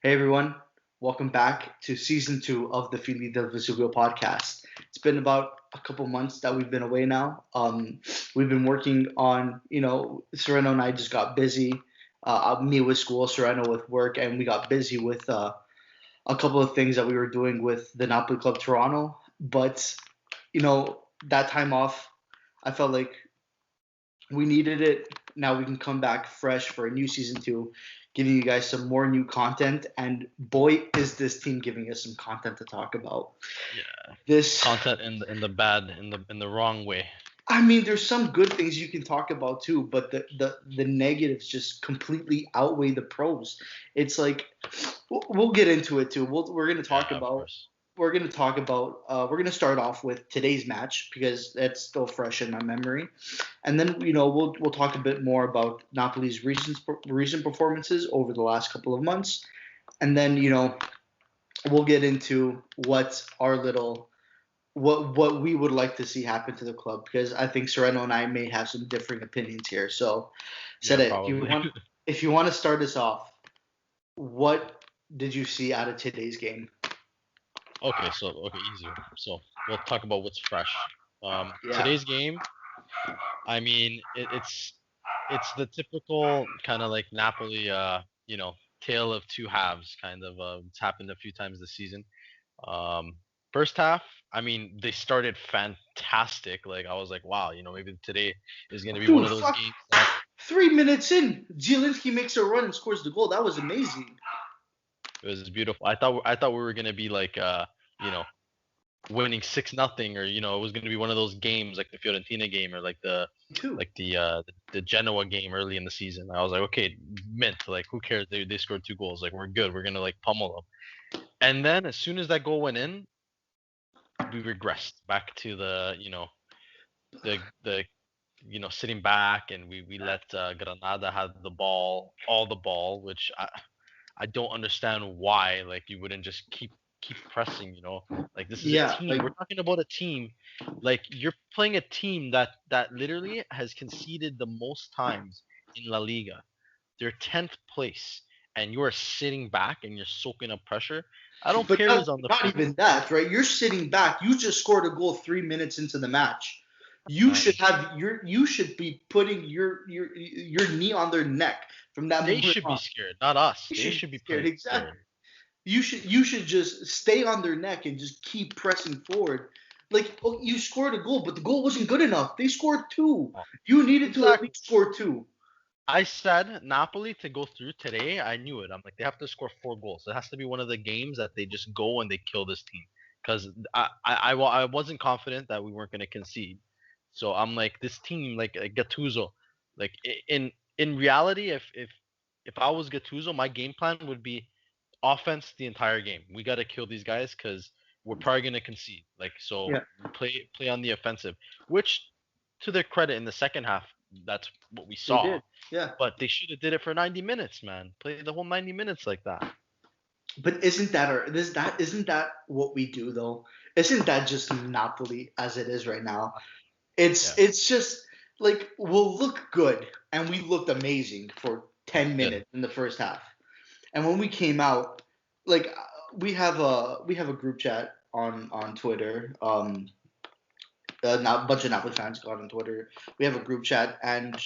Hey everyone, welcome back to season two of the Fili del Vesuvio podcast. It's been about a couple months that we've been away now. We've been working on, Sereno and I just got busy. Me with school, Sereno with work, and we got busy with a couple of things that we were doing with the Napoli Club Toronto. But, that time off, I felt like we needed it. Now we can come back fresh for a new season two, giving you guys some more new content. And boy, is this team giving us some content to talk about. Yeah, This, content in the bad in the wrong way. I mean, there's some good things you can talk about too, but the negatives just completely outweigh the pros. It's like we'll get into it too. We're gonna talk Yeah, of about course. we're gonna start off with today's match because that's still fresh in my memory. And then we'll talk a bit more about Napoli's recent performances over the last couple of months, and then we'll get into what we would like to see happen to the club because I think Sereno and I may have some differing opinions here. So, Yeah, Sede, probably. if you want to start us off, what did you see out of today's game? Okay, easy. So we'll talk about what's fresh. Yeah. Today's game. I mean, it's the typical kind of like Napoli, tale of two halves kind of. It's happened a few times this season. Um, First half, I mean, they started fantastic. Like I was like, wow, maybe today is gonna be one Dude, of those fuck. games that 3 minutes in, Zielinski makes a run and scores the goal. That was amazing. it was beautiful. I thought we were gonna be like you know winning 6-0, or it was gonna be one of those games like the Fiorentina game, or like the Too. like the Genoa game early in the season. I was like, okay, mint. Like who cares? They scored 2 goals. Like we're good. We're gonna like pummel them. And then as soon as that goal went in, we regressed back to the sitting back, and we let Granada have the ball, all the ball, which I don't understand why. Like you wouldn't just keep pressing. Like this is a Yeah, team. like We're talking about a team. Like you're playing a team that literally has conceded the most times in La Liga. They're 10th place, and you are sitting back and you're soaking up pressure. I don't but care who's on the not field. even that, right? You're sitting back. You just scored a goal 3 minutes into the match. You Man, should have you should be putting your knee on their neck from that they moment should be on. scared, not us. You They should should be be scared. playing Exactly. scared. You should just stay on their neck and just keep pressing forward. Like, oh, you scored a goal, but the goal wasn't good enough. They scored two. Oh, You needed to at exactly. least score two. I said Napoli to go through today. I knew it. I'm like, they have to score 4 goals. It has to be one of the games that they just go and they kill this team. Because I wasn't confident that we weren't going to concede. So I'm like, this team, like Gattuso, like in reality, if I was Gattuso, my game plan would be offense the entire game. We got to kill these guys because we're probably going to concede. Like, so Yeah, play on the offensive, which to their credit in the second half, that's what we they saw. did. Yeah. But they should have did it for 90 minutes, man. Play the whole 90 minutes like that. But isn't that what we do though? Isn't that just Napoli as it is right now? Yeah, It's just like we'll look good and we looked amazing for 10 good. minutes in the first half. And when we came out, like we have a group chat on Twitter. A bunch of Napoli fans got on Twitter. We have a group chat, and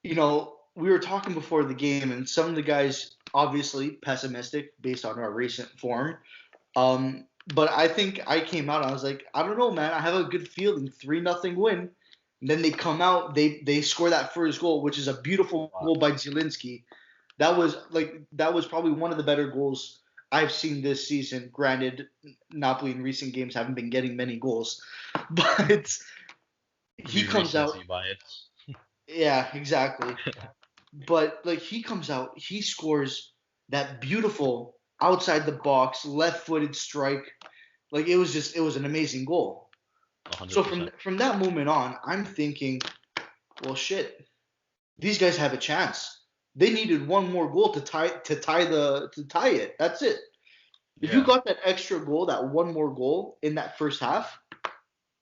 we were talking before the game, and some of the guys obviously pessimistic based on our recent form. But I think I came out. I was like, I don't know, man. I have a good feeling 3-0 win. And then they come out. They score that first goal, which is a beautiful Wow. goal by Zielinski. That was probably one of the better goals I've seen this season. Granted, Napoli in recent games haven't been getting many goals, but To he be comes out. recency bias. Yeah, exactly. But like he comes out, he scores that beautiful outside the box left-footed strike. Like it was an amazing goal. So from 100%. from that moment on, I'm thinking, well, shit, these guys have a chance. They needed one more goal to tie it. That's it. If you Yeah. got that extra goal, that one more goal in that first half,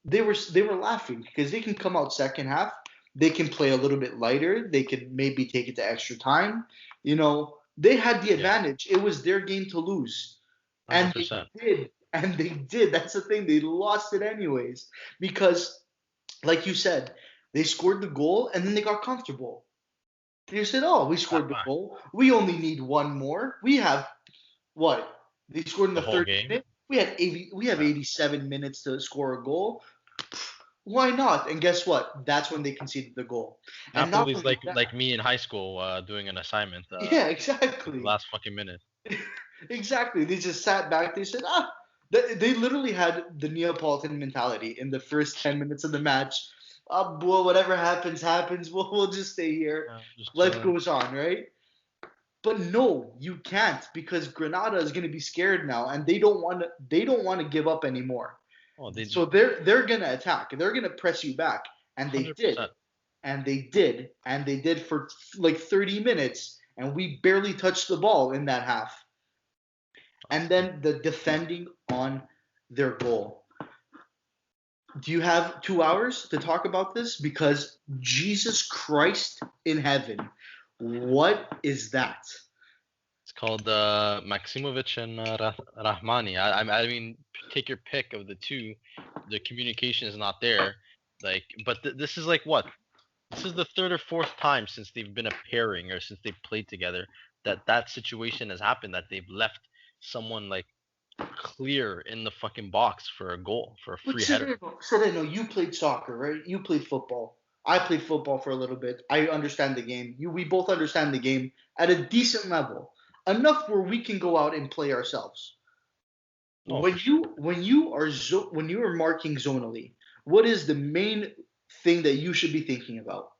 they were laughing because they can come out second half. They can play a little bit lighter. They could maybe take it to extra time. You know, They had the Yeah, advantage. It was their game to lose. And they 100%. did. And they did. That's the thing. They lost it anyways. Because, like you said, they scored the goal and then they got comfortable. You said, "Oh, we scored the goal. We only need one more. We have what? They scored in The the whole third game. minute. We had 80. We have Yeah. 87 minutes to score a goal. Why not?" And guess what? That's when they conceded the goal. And not Napoli's only like that, me in high school doing an assignment yeah, at the exactly, last fucking minute. exactly. They just sat back. They said, "Ah." They literally had the Neapolitan mentality in the first 10 minutes of the match. Well, whatever happens, happens. We'll just stay here. Yeah, just Life chilling. goes on, right? But no, you can't because Granada is going to be scared now, and they don't want to. They don't want to give up anymore. Oh, they So they're going to attack. They're going to press you back, and they did, 100%. and they did, and they did for like 30 minutes, and we barely touched the ball in that half. And then the defending on their goal. Do you have 2 hours to talk about this? Because Jesus Christ in heaven, what is that? It's called Maximovic and Rahmani. I mean, take your pick of the two. The communication is not there. Like, but this is like what? This is the third or fourth time since they've been a pairing or since they've played together that situation has happened, that they've left someone like clear in the fucking box for a goal, for a But free header. Sereno, you played soccer, right? You played football. I played football for a little bit. I understand the game. We both understand the game at a decent level, enough where we can go out and play ourselves. Oh, for sure. When you are marking zonally, what is the main thing that you should be thinking about?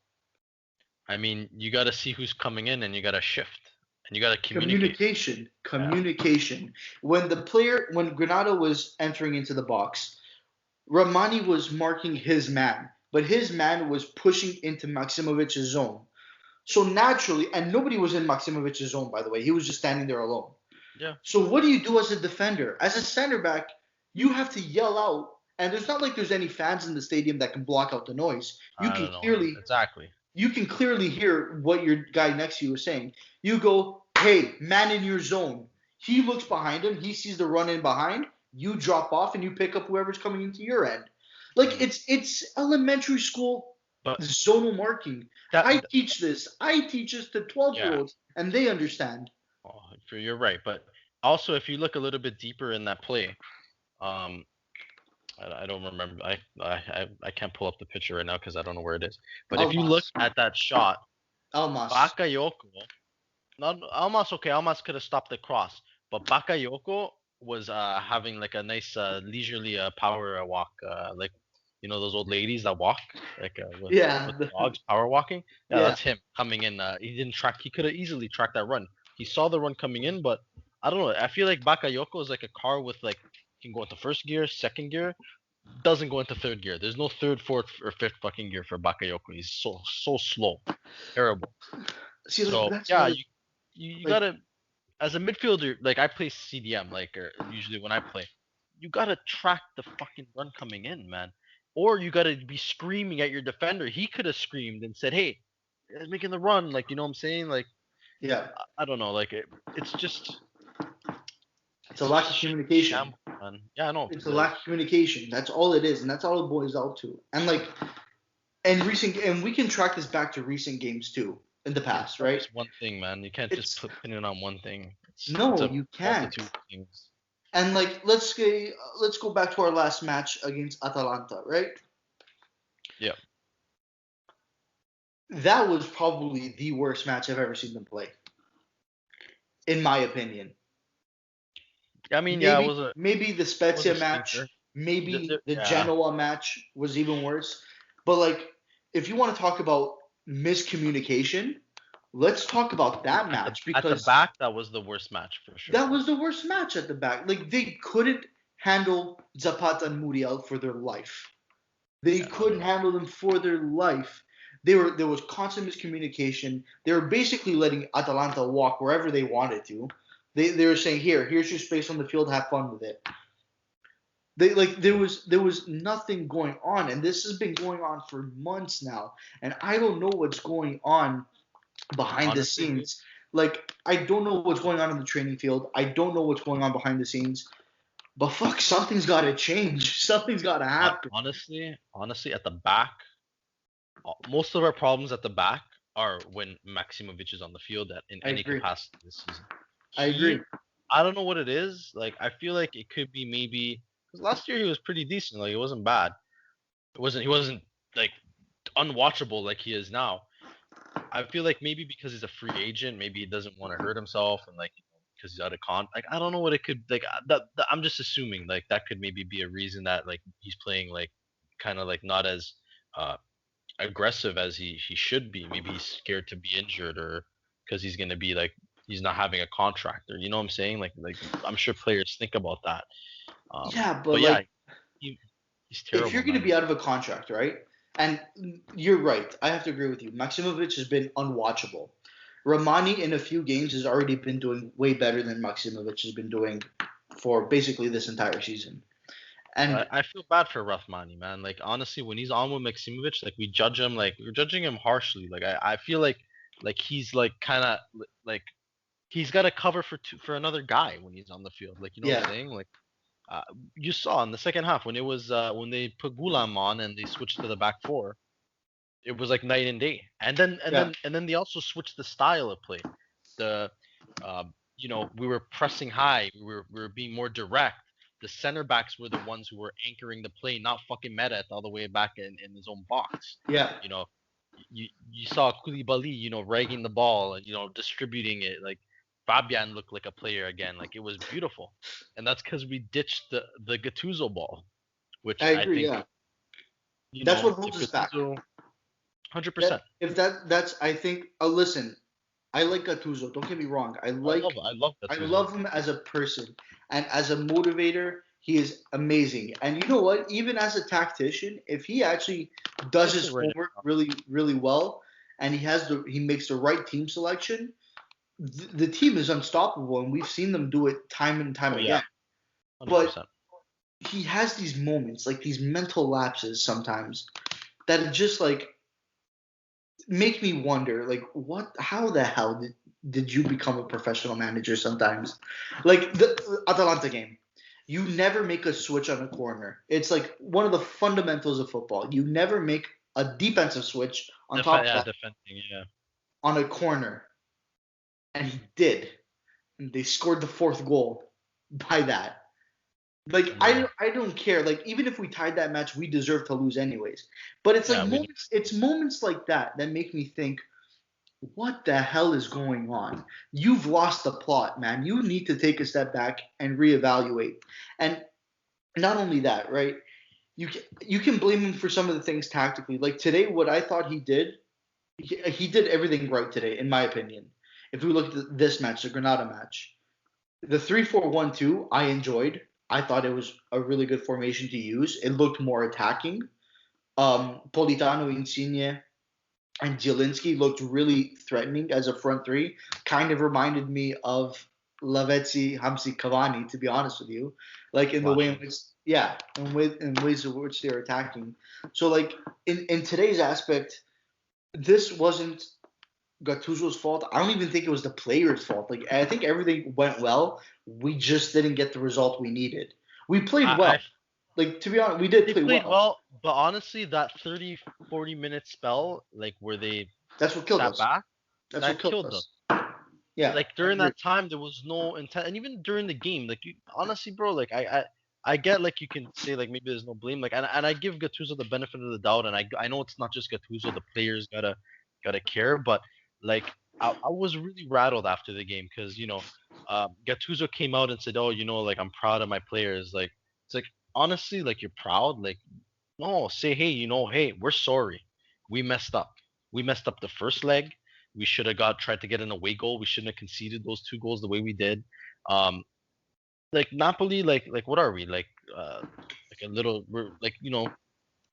I mean, you got to see who's coming in and you got to shift and you got to communicate. Communication, Yeah. communication. When Granada was entering into the box, Romani was marking his man, but his man was pushing into Maximovic's zone. So naturally, and nobody was in Maximovic's zone, by the way. He was just standing there alone. Yeah. So what do you do as a defender? As a center back, you have to yell out, and there's not like there's any fans in the stadium that can block out the noise. I don't know. Exactly. You can clearly hear what your guy next to you is saying. You go, "Hey, man in your zone." He looks behind him. He sees the run in behind. You drop off and you pick up whoever's coming into your end. Like it's elementary school But zonal marking. that, I teach this. I teach this to 12-year yeah, olds, and they understand. oh, you're right. But also, if you look a little bit deeper in that play, um, I don't remember. I can't pull up the picture right now because I don't know where it is. But if you look Almas. at that shot, Almas. Bakayoko, not Almas. Okay, Almas could have stopped the cross, but Bakayoko was having like a nice leisurely power walk, like those old ladies that walk like Yeah. with dogs power walking. Yeah, Yeah. that's him coming in. He didn't track. He could have easily tracked that run. He saw the run coming in, but I don't know. I feel like Bakayoko is like a car with like can go into first gear, second gear, doesn't go into third gear. There's no third, fourth, or fifth fucking gear for Bakayoko. He's so slow, terrible. See, like So that's yeah, another you like gotta as a midfielder. Like I play CDM, like or usually when I play, you gotta track the fucking run coming in, man. Or you gotta be screaming at your defender. He could have screamed and said, "Hey, making the run." Like you know what I'm saying? Like yeah. I don't know. Like it's just It's a lack of communication. shambles, man. Yeah, I know. It's a lack of communication. That's all it is, and that's all it boils out to. And like, and we can track this back to recent games too in the It's past, not right? just one thing, man. You can't just It's pin it on one thing. It's no, a you can't. multitude of things. And like, let's go back to our last match against Atalanta, right? Yeah. That was probably the worst match I've ever seen them play, in my opinion. I mean, yeah, Maybe the it was a Spezia stinker. match, maybe the Yeah. Genoa match was even worse. But like, if you want to talk about miscommunication, let's talk about that match At the because back, that was the worst match for sure. that was the worst match at the back. Like they couldn't handle Zapata and Muriel for their life. They Yeah, couldn't handle them for their life. There was constant miscommunication. They were basically letting Atalanta walk wherever they wanted to. They were saying, here's your space on the field, have fun with it. There was nothing going on, and this has been going on for months now, and I don't know what's going on behind the honestly, dude, scenes. Like, I don't know what's going on in the training field. I don't know what's going on behind the scenes. But fuck, something's got to change. Something's got to happen. Honestly, at the back, most of our problems at the back are when Maximovic is on the field in I any agree. capacity this season. I agree. I don't know what it is. Like, I feel like it could be maybe because last year he was pretty decent. Like, it wasn't bad. He wasn't like unwatchable like he is now. I feel like maybe because he's a free agent, maybe he doesn't want to hurt himself, and like because he's out of Like, I don't know what it could like. I'm just assuming like that could maybe be a reason that like he's playing like kind of like not as uh aggressive as he should be. Maybe he's scared to be injured or because he's gonna be like he's not having a contract or you know what I'm saying? Like I'm sure players think about that. Yeah, but But yeah, like, he, he's if you're terrible, going to man. be out of a contract, right? And you're right. I have to agree with you. Maximovic has been unwatchable. Romani in a few games has already been doing way better than Maximovic has been doing for basically this entire season. And I feel bad for Rahmani, man. Like honestly, when he's on with Maximovic, like we judge him, like we're judging him harshly. Like I feel like he's like kind of like he's got to cover for another guy when he's on the field. Like you know what I'm yeah, saying? Like uh, you saw in the second half when it was when they put Gulam on and they switched to the back four, it was like night and day. yeah, And then they also switched the style of play. The we were pressing high. We were being more direct. The center backs were the ones who were anchoring the play, not fucking Meta all the way back in his own box. yeah. You know, you saw Koulibaly, ragging the ball and distributing it. Like Fabian looked like a player again. Like it was beautiful, and that's because we ditched the Gattuso ball, which I I agree. think Yeah, that's what holds if us back. Gattuso, 100%. That if that's I think. Listen, I like Gattuso. Don't get me wrong. I love I Gattuso. love him as a person and as a motivator. He is amazing. And you know what? Even as a tactician, if he actually does Puts it his right homework really, really well, and he makes the right team selection, the team is unstoppable. And we've seen them do it time and time Oh yeah, again. But 100%. he has these moments, like these mental lapses sometimes, that are just like make me wonder, like, how the hell did you become a professional manager sometimes? Like the Atalanta game, you never make a switch on a corner. It's like one of the fundamentals of football. You never make a defensive switch on top of that Defending. Yeah, on a corner, and he did. And they scored the fourth goal by that. Like yeah, I don't care. Like even if we tied that match, we deserve to lose anyways. But it's like yeah. We moments like that that make me think, what the hell is going on? You've lost the plot, man. You need to take a step back and reevaluate. And not only that, right? You can blame him for some of the things tactically. Like today, what I thought he did everything right today, in my opinion. If we look at this match, the Granada match, the 3-4-1-2, I enjoyed. I thought it was a really good formation to use. It looked more attacking. Politano, Insigne, and Zielinski looked really threatening as a front three. Kind of reminded me of Lavezzi, Hamsi, Cavani, to be honest with you, like in the way in which, flashes. yeah, in ways in which they're attacking. So like in today's aspect, this wasn't Gattuso's fault. I don't even think it was the players' fault. Like I think everything went well. We just didn't get the result we needed. We played well. I Like to be honest, we did They play played well. well, but honestly, that 30-40 minute spell, like where they That's what killed sat us. back, That's what that killed killed them. us. Yeah, Like I during agree. that time, there was no intent, and even during the game, like you honestly, bro, like I get like you can say like maybe there's no blame, like and I give Gattuso the benefit of the doubt, and I know it's not just Gattuso, the players gotta care, but like I was really rattled after the game because Gattuso came out and said, oh, like I'm proud of my players, like it's like honestly, like you're proud, like no, say hey, hey, we're sorry. We messed up. We messed up the first leg. We should have tried to get an away goal. We shouldn't have conceded those two goals the way we did. Um, like Napoli, like what are we? Like a little we're like,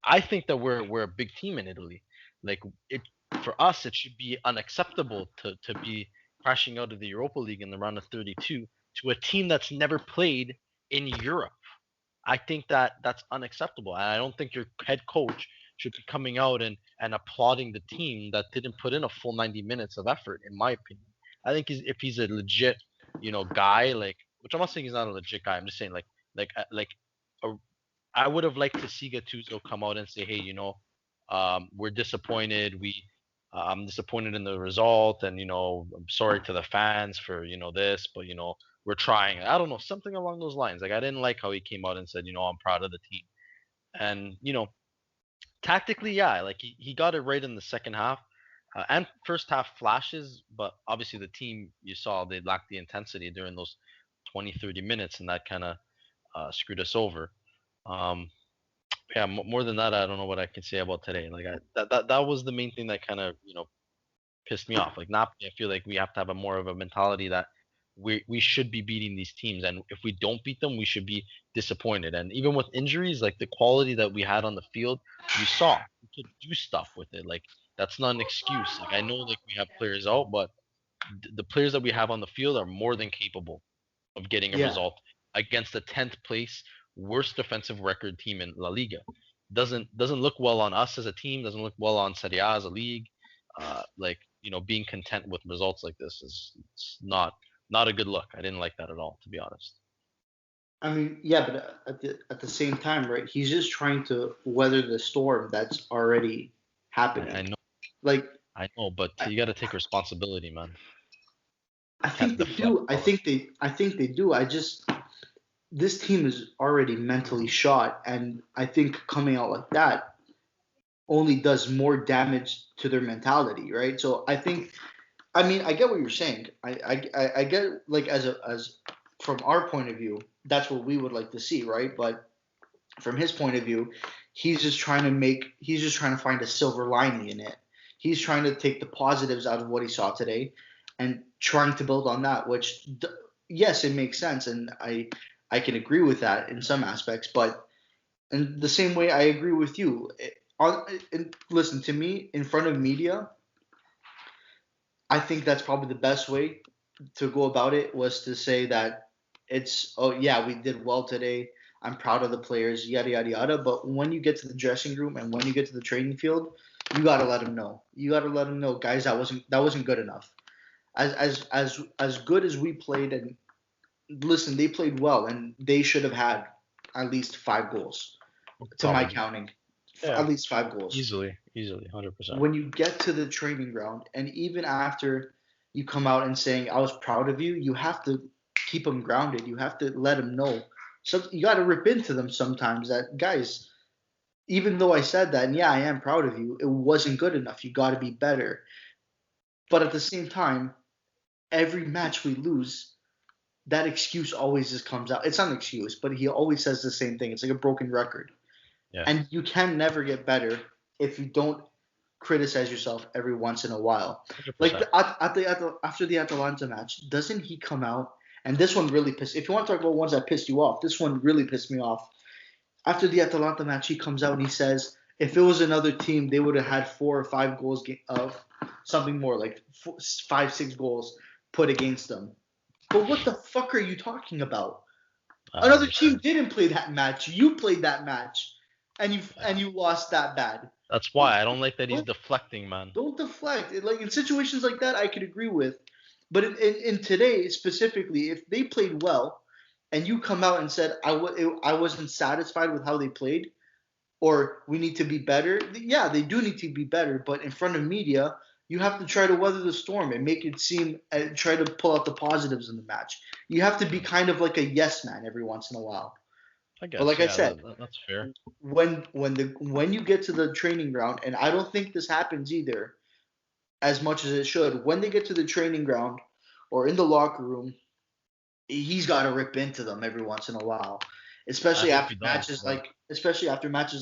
I think that we're a big team in Italy. Like it for us it should be unacceptable to be crashing out of the Europa League in the round of 32 to a team that's never played in Europe. I think that that's unacceptable. And I don't think your head coach should be coming out and applauding the team that didn't put in a full 90 minutes of effort, in my opinion. I think if he's a legit, guy, like, which I'm not saying he's not a legit guy. I'm just saying like a, I would have liked to see Gattuso come out and say, hey, we're disappointed. I'm disappointed in the result, and I'm sorry to the fans for this, but we're trying. I don't know, something along those lines. Like I didn't like how he came out and said, I'm proud of the team, and tactically, yeah, like he got it right in the second half. And first half flashes, but obviously the team you saw they lacked the intensity during those 20, 30 minutes, and that kind of screwed us over. Um, yeah, more than that, I don't know what I can say about today. Like that was the main thing that kind of pissed me off. Like Napoli, I feel like we have to have a more of a mentality that we should be beating these teams, and if we don't beat them, we should be disappointed. And even with injuries, like the quality that we had on the field, you saw we could do stuff with it. Like that's not an excuse. Like I know like we have players out, but the players that we have on the field are more than capable of getting a Yeah. result against the 10th place worst defensive record team in La Liga. Doesn't look well on us as a team. Doesn't look well on Serie A as a league. Like being content with results like this is it's not a good look. I didn't like that at all, to be honest. I mean, yeah, but at the same time, right? He's just trying to weather the storm that's already I happening. know, Like, I know, but I, you got to take responsibility, man. I Can't think they deflect do. I all the think they do. I just this team is already mentally shot, and I think coming out like that only does more damage to their mentality, right? So I think, I mean, I get what you're saying. I get like as from our point of view, that's what we would like to see, right? But from his point of view, he's just trying to find a silver lining in it. He's trying to take the positives out of what he saw today and trying to build on that, which yes, it makes sense, and I can agree with that in some aspects, but in the same way I agree with you. Listen, to me, in front of media, I think that's probably the best way to go about it, was to say that oh yeah, we did well today. I'm proud of the players, yada yada yada. But when you get to the dressing room and when you get to the training field, you gotta let them know. You gotta let them know, guys, that wasn't good enough. As good as we played, and listen, they played well, and they should have had at least 5 goals, to my probably. counting. Yeah, At least 5 goals. easily, 100%. When you get to the training ground, and even after you come out and saying I was proud of you, you have to keep them grounded. You have to let them know. So you got to rip into them sometimes that, guys, even though I said that, and yeah, I am proud of you, it wasn't good enough. You got to be better. But at the same time, every match we lose, that excuse always just comes out. It's not an excuse, but he always says the same thing. It's like a broken record. Yeah, And you can never get better if you don't criticize yourself every once in a while. Like 100%. after the Atalanta match, doesn't he come out? And this one really pissed. If you want to talk about ones that pissed you off, this one really pissed me off. After the Atalanta match, he comes out and he says, if it was another team, they would have had 4 or 5 goals of something more like 5, 6 goals put against them. But what the fuck are you talking about? I don't Another team understand. didn't play that match. You played that match, and you lost that bad. That's Don't why I don't like that he's don't deflecting, man. don't deflect. Like in situations like that, I could agree with. But in today specifically, if they played well, and you come out and said I wasn't satisfied with how they played, or we need to be better. Yeah, they do need to be better. But in front of media, you have to try to weather the storm and make it seem and try to pull out the positives in the match. You have to be kind of like a yes man every once in a while. I But guess, like I yeah, said, that's fair. when you get to the training ground, and I don't think this happens either as much as it should. When they get to the training ground or in the locker room, he's got to rip into them every once in a while, I especially hope after he does, matches but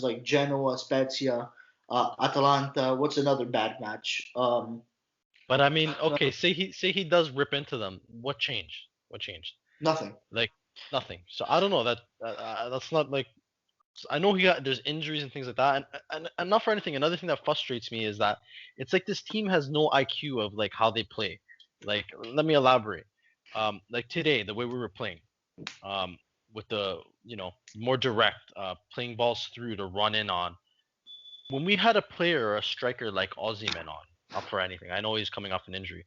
like Genoa, Spezia, Atalanta. What's another bad match? I mean, okay, say he does rip into them. What changed? What changed? Nothing. Like nothing. So I don't know that's not like I know there's injuries and things like that, and not for anything. Another thing that frustrates me is that it's like this team has no IQ of like how they play. Like let me elaborate. Like today, the way we were playing, um, with the more direct, playing balls through to run in on. When we had a player or a striker like Ozyman on, not for anything. I know he's coming off an injury.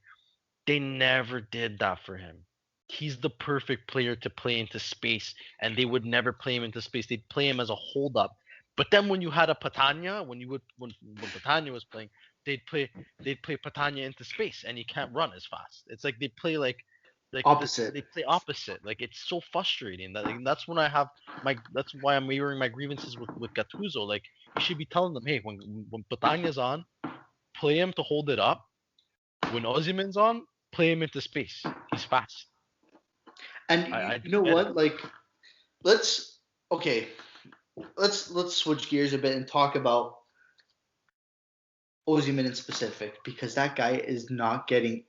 They never did that for him. He's the perfect player to play into space, and they would never play him into space. They'd play him as a holdup. But then when you had a Patania, when Patania was playing, they'd play they'd play Patania into space, and he can't run as fast. It's like they play Opposite. they play opposite. Like it's so frustrating. That's when I have that's why I'm airing my grievances with Gattuso. Like you should be telling them, hey, when Patania's on, play him to hold it up. When Ozyman's on, play him into space. He's fast. And I you know don't get it. what? Like, let's okay. Let's switch gears a bit and talk about Ozyman in specific because that guy is not getting.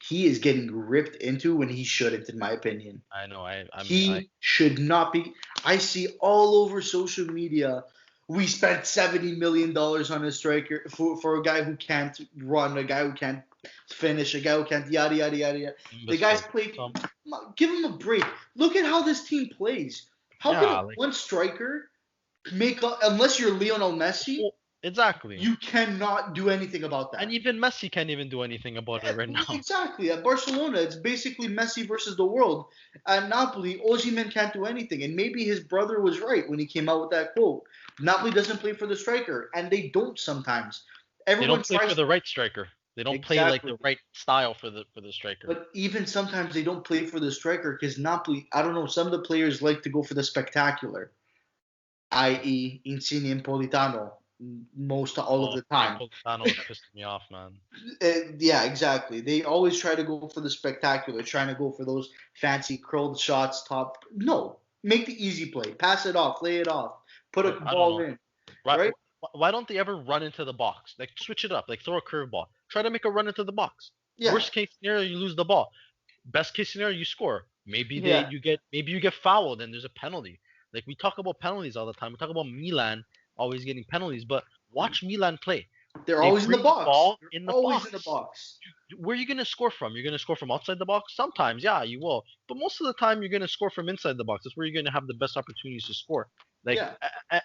He is getting ripped into when he shouldn't, in my opinion. I know. I He should not be. I see all over social media. We spent $70 million on a striker for a guy who can't run, a guy who can't finish, a guy who can't yada yada yada yada. The guy's imbecile. played. Some Give him a break. Look at how this team plays. How yeah, can like one striker make up unless you're Lionel Messi? oh, exactly. You cannot do anything about And that. even Messi can't even do anything about it right now. Exactly. At Barcelona, it's basically Messi versus the world. At Napoli, Osimhen can't do anything. And maybe his brother was right when he came out with that quote. Napoli doesn't play for the striker, and they don't sometimes. They Everyone don't play for tries the right striker. They don't play like exactly. the right style for the striker. But even sometimes they don't play for the striker because Napoli, I don't know, some of the players like to go for the spectacular, i.e., Insigne and Politano, most all of Oh, the time. Napolitano was pissing me off, man. Yeah, exactly. They always try to go for the spectacular, trying to go for those fancy curled shots, top. No, make the easy play, pass it off, lay it off, put a Like I don't ball know. in, Why, right? why don't they ever run into the box? Like switch it up. Like throw a curveball. Try to make a run into the box. Yeah, Worst case scenario, you lose the ball. Best case scenario, you score. yeah. Maybe you get fouled and there's a penalty. Like we talk about penalties all the time. We talk about Milan always getting penalties, but watch Milan play. They're They always in the bring the box. ball They're in the always in the box. box. Where are you gonna score from? You're gonna score from outside the box? Sometimes, yeah, you will. But most of the time, you're gonna score from inside the box. That's where you're gonna have the best opportunities to score. Like, Yeah,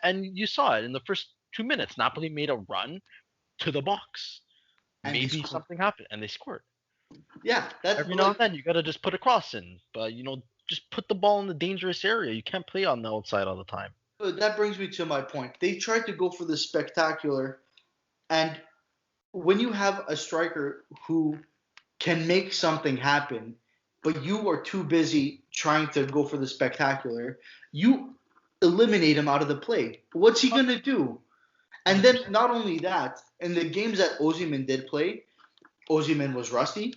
and you saw it in the first 2 minutes. Napoli made a run to the box. and they Maybe score. something happened, and they scored. Yeah, that's Every but now like and then, you gotta just put a cross in. But just put the ball in the dangerous area. You can't play on the outside all the time. that brings me to my point. They tried to go for the spectacular, and when you have a striker who can make something happen, but you are too busy trying to go for the spectacular, you eliminate him out of the play. What's he gonna do? And then 100%. not only that, in the games that Ozyman did play, Ozyman was rusty.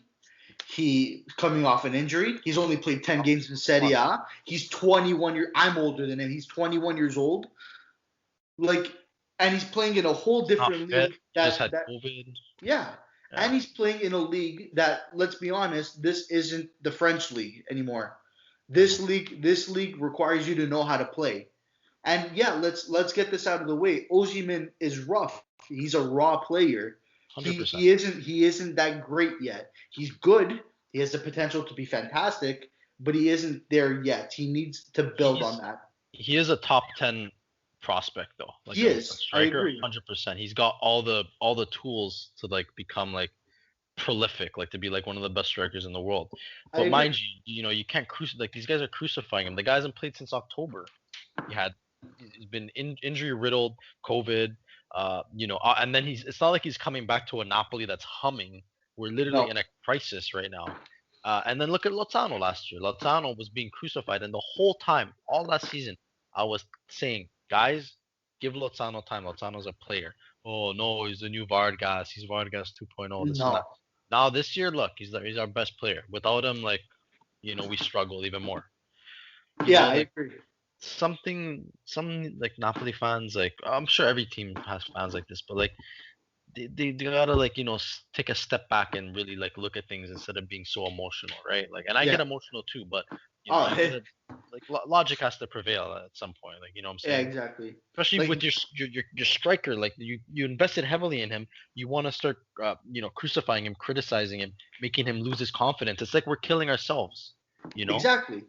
He coming off an injury. He's only played 10 games in Serie Come A. He's 21 years. I'm older than him. He's 21 years old. Like, and he's playing in a whole He's not different fit. league. He just That had that COVID. yeah, and Yeah. he's playing in a league that, let's be honest, this isn't the French league anymore. Mm. This league requires you to know how to play. And yeah, let's get this out of the way. Ozyman is rough. He's a raw player. He 100%. he isn't he isn't that great yet. He's good. He has the potential to be fantastic, but he isn't there yet. He needs to build on He's that. he is a top 10 prospect though, like He a is. I striker, agree. 100%. He's got all the tools to like become like prolific, like to be like one of the best strikers in the world. I But agree. mind you, you can't like these guys are crucifying him. The guy hasn't played since October. He had he's been injury riddled, COVID. And then it's not like he's coming back to a Napoli that's humming. We're literally No. in a crisis right now. And then look at Lozano last year. Lozano was being crucified, and the whole time, all last season, I was saying, guys, give Lozano time. Lozano's a player. Oh no, he's the new Vargas. He's Vargas 2.0. This and that. No. Now this year, look, he's our best player. Without him, like, we struggle even more. Yeah, I Like agree. some like Napoli fans, like I'm sure every team has fans like this, but like they gotta like take a step back and really like look at things instead of being so emotional, right? Like, and I Yeah. get emotional too, but Oh, you gotta like logic has to prevail at some point, like what I'm yeah, saying. exactly. Especially Like with your striker, like you invested heavily in him, you want to start crucifying him, criticizing him, making him lose his confidence. It's like we're killing ourselves, you know. exactly.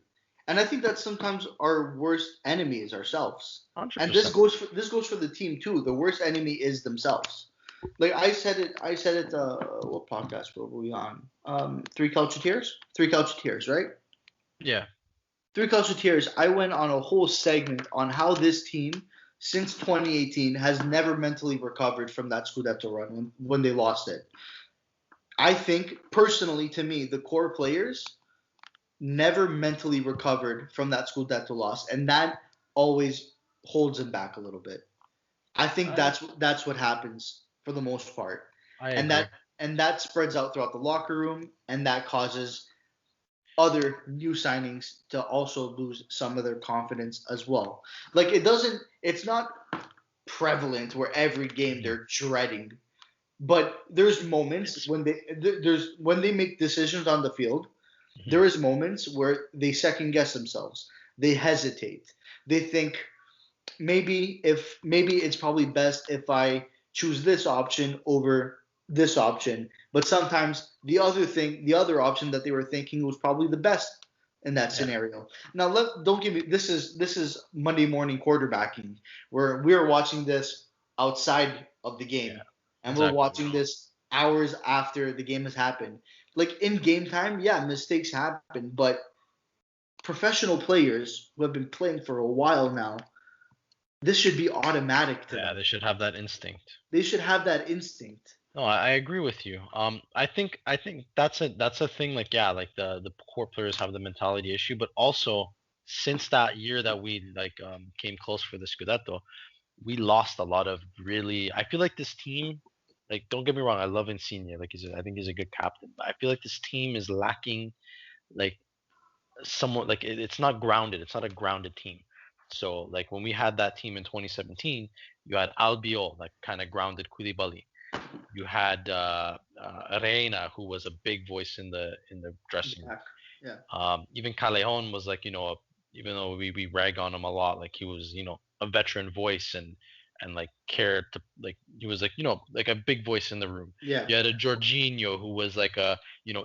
And I think that sometimes our worst enemy is ourselves. Hundred And this percent. goes for this goes for the team too. The worst enemy is themselves. Like I said it. What podcast were we on? Three Cultureteers. Three Cultureteers, right? Yeah. Three Cultureteers. I went on a whole segment on how this team, since 2018, has never mentally recovered from that Scudetto run when they lost it. I think personally, to me, the core players never mentally recovered from that Scudetto loss, and that always holds them back a little bit. I think I that's what happens for the most part, I and agree. that spreads out throughout the locker room, and that causes other new signings to also lose some of their confidence as well. Like it's not prevalent where every game Mhm. they're dreading, but there's moments It's when they make decisions on the field. mhm. There is moments where they second guess themselves. They hesitate. They think maybe it's probably best if I choose this option over this option. But sometimes the other option that they were thinking was probably the best in that Yeah, scenario. Now, don't give me this is Monday morning quarterbacking where we're watching this outside of the yeah, game and we're exactly. watching this hours after the game has happened. Like in game time, yeah, mistakes happen, but professional players who have been playing for a while now, this should be automatic to Yeah, them. they should have that instinct. They should have that instinct. No, I agree with you. I think that's a thing. Like, yeah, like the core players have the mentality issue, but also since that year that we like came close for the Scudetto, we lost a lot of really. I feel like this team, like, don't get me wrong, I love Insigne. Like, I think he's a good captain, but I feel like this team is lacking like somewhat like it's not grounded. It's not a grounded team. So like when we had that team in 2017, you had Albiol, like kind of grounded Koulibaly. You had Reina, who was a big voice in the dressing room. Back. Yeah. Even Callejon was like, even though we rag on him a lot, like he was, a veteran voice and like cared to like he was like, like a big voice in the room. Yeah. You had a Jorginho who was like a,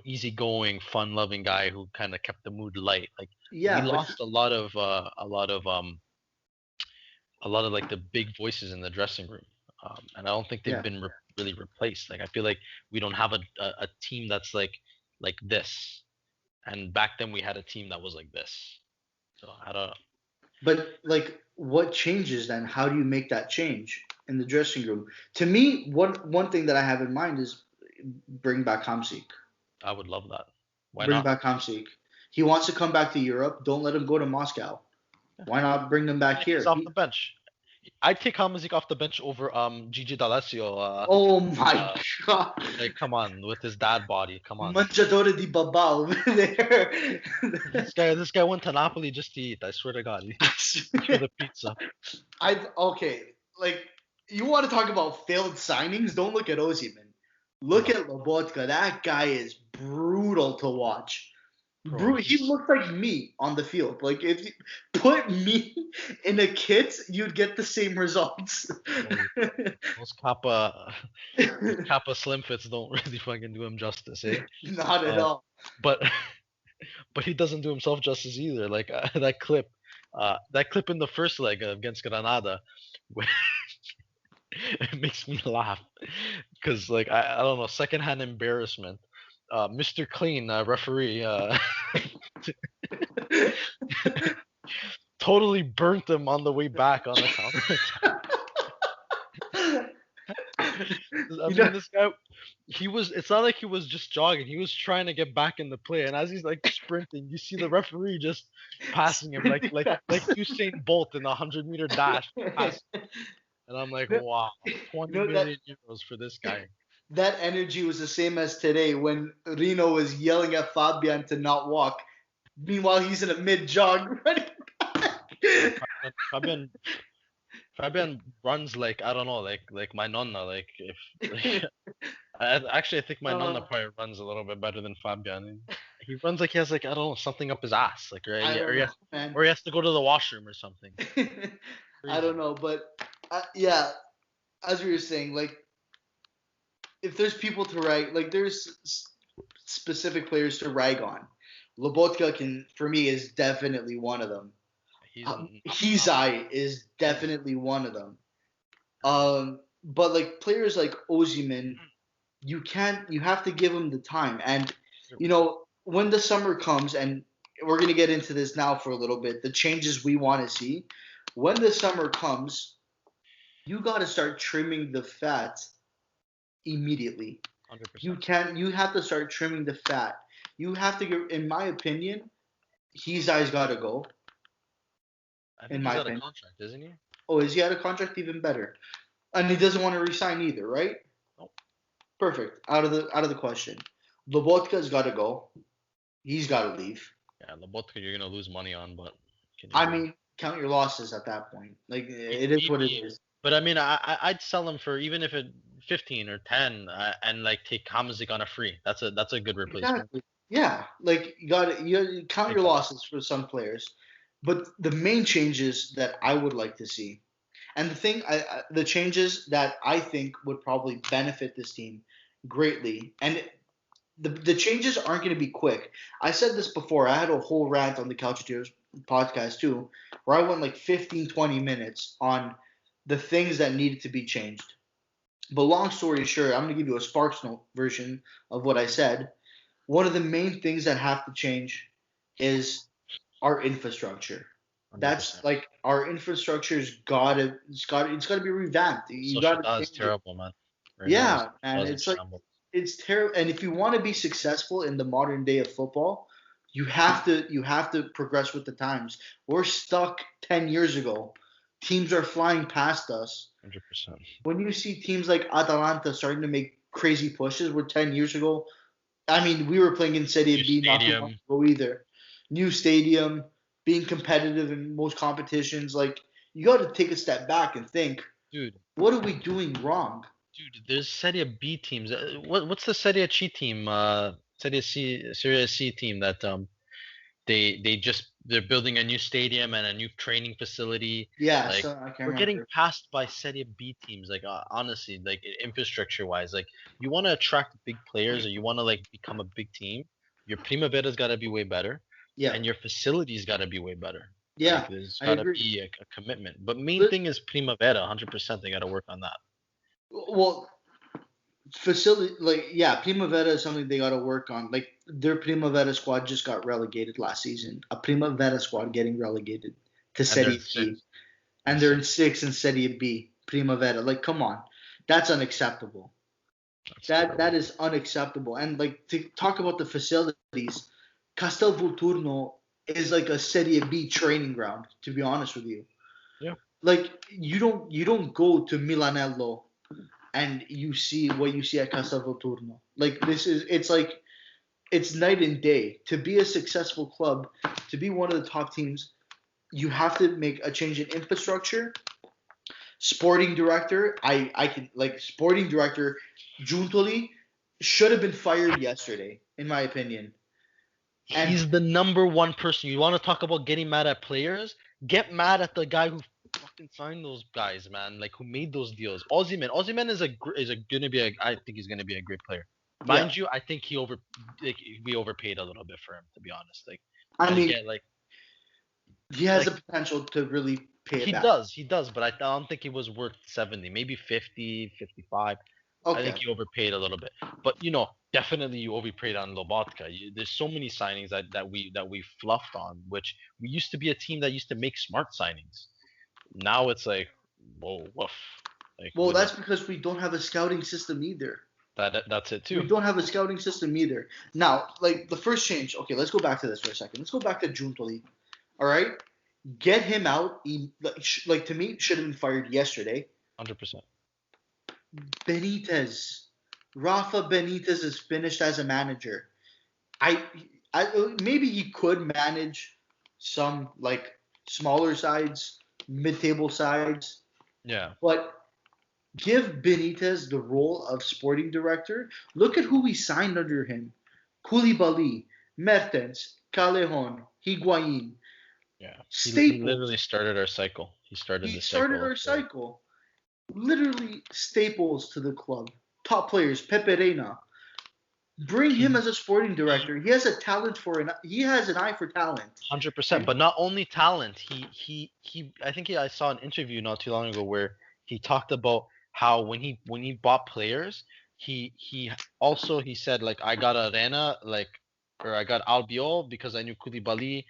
easygoing, fun-loving guy who kind of kept the mood light. Like we Yeah, but lost a lot of like the big voices in the dressing room, and I don't think they've yeah. been really replaced. Like I feel like we don't have a team that's like this, and back then we had a team that was like this. So I don't. But like what changes then? How do you make that change in the dressing room? To me, one thing that I have in mind is bring back Hamsik. I would love that. Why Bring not? back Hamsik. He wants to come back to Europe. Don't let him go to Moscow. Why not bring him back Yeah, he's here? off the bench. I'd take Hamazik off the bench over Gigi D'Alessio. Oh my Uh, god. like come on, with his dad body. Come on. Mangiatore di babà over there. This guy went to Napoli just to eat. I swear to God, for the pizza. Okay, like you want to talk about failed signings? Don't look at Ozyman. Look No, at Lobotka. That guy is brutal to watch. bro, He he's looked like me on the field. Like if you put me in a kit, you'd get the same results. bro, those Kappa slim fits don't really fucking do him justice, eh? Not at Uh, all. but but he doesn't do himself justice either. Like that clip in the first leg against Granada, where it makes me laugh because like I don't know, secondhand embarrassment. Mr. Clean, referee, totally burnt him on the way back on the counter. I you mean, know, this guy, it's not like he was just jogging. He was trying to get back in the play. And as he's like sprinting, you see the referee just passing him like Usain Bolt in a 100-meter dash. Pass. And I'm like, you wow, 20 know that million euros for this guy. that energy was the same as today when Reno was yelling at Fabian to not walk. Meanwhile, he's in a mid jog running Bro, back. Fabian runs like I don't know, like my nonna. Like if like, actually, I think my nonna uh, probably runs a little bit better than Fabian. He runs like he has like I don't know something up his ass, like I right, don't know, man. or he has to go to the washroom or something. I don't Crazy. know, but yeah, as we were saying, like if there's people to rag, like there's specific players to rag on. Lobotka can, for me, is definitely one of them. He's not. Hizai is definitely one of them. but like players like Osimhen, you have to give him the time. And you 100%. know, when the summer comes, and we're gonna get into this now for a little bit, the changes we want to see. When the summer comes, you got to start trimming the fat immediately. 100%. You have to start trimming the fat. You have to get, in my opinion, he's eyes got to go. I In think my he's out of opinion. contract, isn't he? Oh, is he out of contract? Even better. And he doesn't want to resign either, right? Nope. Perfect. Out of the question. Lobotka's got to go. He's got to leave. Yeah, Lobotka you're gonna lose money on, but what can you I do? mean, count your losses at that point. Like it is what it Maybe, is. but I mean, I'd sell him for even if it 15 or 10, and like take Hamzik on a free. That's a good replacement. Exactly. Yeah. Like you count Big your time. losses for some players. But the main changes that I would like to see, and the changes that I think would probably benefit this team greatly, and the changes aren't going to be quick. I said this before. I had a whole rant on the Coucheteers podcast too, where I went like 15, 20 minutes on the things that needed to be changed. But long story short, I'm going to give you a Sparks Note version of what I said. One of the main things that have to change is our infrastructure. That's 100%. like our infrastructure's gotta be revamped. You gotta Sociedad is change it. terrible, man. Right now, Yeah, man. Sociedad is in It's like shambles. it's terrible. And if you want to be successful in the modern day of football, you have to progress with the times. We're stuck 10 years ago. Teams are flying past us. 100%. When you see teams like Atalanta starting to make crazy pushes, where 10 years ago, I mean, we were playing in New Serie B not too long stadium, ago either. New stadium, being competitive in most competitions, like you got to take a step back and think, dude. what are we doing wrong? Dude, there's Serie B teams. What's the Serie C team? Serie C team that they're building a new stadium and a new training facility. Yeah, Like so I can't we're getting remember. passed by Serie B teams. Like honestly, like infrastructure wise, like you want to attract big players or you want to like become a big team. Your Primavera's got to be way better, Yeah, and your facilities got to be way better. Like yeah, there's I got to agree. be a commitment. But main But, thing is Primavera, 100%. They got to work on that. well, facility, like, yeah, Primavera is something they got to work on. Like, their Primavera squad just got relegated last season. A Primavera squad getting relegated to And they're Serie in B, sixth. They're in and they're in sixth. sixth in Serie B. Primavera, like, come on, that's unacceptable. That's That terrible. is unacceptable. And like to talk about the facilities, Castel Volturno is like a Serie B training ground. To be honest with you, Yeah. like you don't go to Milanello and you see what you see at Castel Volturno. Like it's like it's night and day. To be a successful club, to be one of the top teams, you have to make a change in infrastructure. Sporting director, I can like sporting director Giuntoli should have been fired yesterday, in my opinion. And He's the number one person. You want to talk about getting mad at players? Get mad at the guy who fucking signed those guys, man. Like who made those deals. Ozyman is gonna be a. I think he's gonna be a great player. yeah, Mind you, I think like, we overpaid a little bit for him, to be honest. Like I I mean get he has the like potential to really pay it he back. does, he does, but I don't think he was worth 70, maybe 50, 55. I Okay, think he overpaid a little bit, but definitely you overpaid on Lobotka. There's so many signings that we fluffed on, which we used to be a team that used to make smart signings. Now it's like, whoa, woof, like well with the that's because we don't have a scouting system either. that's it We too. don't have a scouting system either. Now, like the first change. Okay, let's go back to this for a second. Let's go back to Giuntoli. All right, get him out. Like to me, should have been fired yesterday. 100%. Benitez. Rafa Benitez is finished as a manager. I, maybe he could manage some like smaller sides, mid-table sides, Yeah, but give Benitez the role of sporting director. Look at who he signed under him: Koulibaly, Mertens, Callejon, Higuain, yeah. He literally staples. started our cycle. He started He the started cycle of our players. cycle. Literally staples to the club. Top players: Pepe Reina. Bring him He as a sporting director. He has a talent for an. He has an eye for talent. 100%, And but not only talent. I think I saw an interview not too long ago where he talked about how when he bought players, he also he said like I got Arena like or I got Albiol because I knew Koulibaly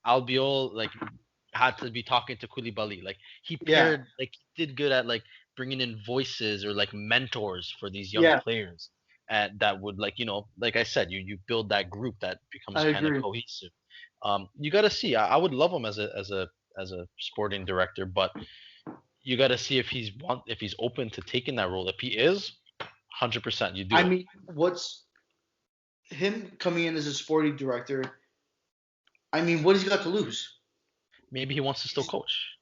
Albiol like had to be talking to Koulibaly. Like he Yeah, paired like he did good at like bringing in voices or like mentors for these young yeah, players and that would like like I said you build that group that becomes I kind of agree. cohesive. You got to see. I would love him as a sporting director, but you got to see if he's open to taking that role. If he is, 100% you I do it. mean, what's him coming in as a sporting director? I mean, what has he got to lose? Maybe he wants to still coach.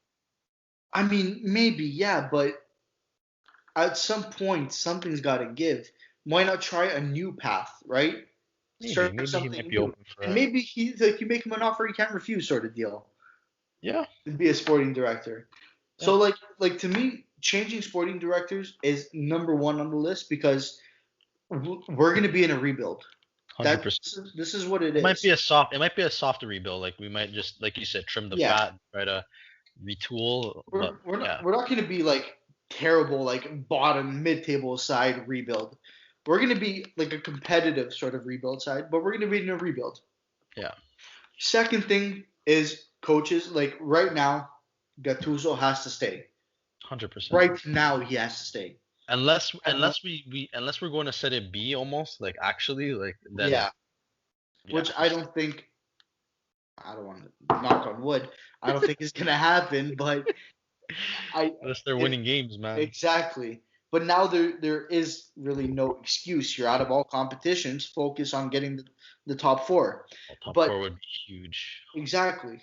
I mean, maybe, yeah, but at some point, something's got to give. Why not try a new path, right? Maybe Start maybe he something might be new, open for and that. maybe he like you make him an offer he can't refuse, sort of deal. Yeah, To be a sporting director. yeah, So like to me, changing sporting directors is number one on the list because we're going to be in a rebuild. 100%. This is what it It might be is. a soft. It might be a softer rebuild. Like we might just, like you said, trim the Yeah, fat, try to retool. But yeah, we're not going to be like terrible like bottom mid table side rebuild. We're going to be like a competitive sort of rebuild side, but we're going to be in a rebuild. yeah, Second thing is coaches. Like right now, Gattuso has to stay. 100%. Right now, he has to stay. Unless I don't know. unless we're going to set it B almost like actually like then Yeah, yeah. which I don't think. I don't want to knock on wood. I don't think it's gonna happen, but I Unless they're if winning games, man. exactly. But now there is really no excuse. You're out of all competitions. Focus on getting the top four. Well, top But four would be huge, exactly.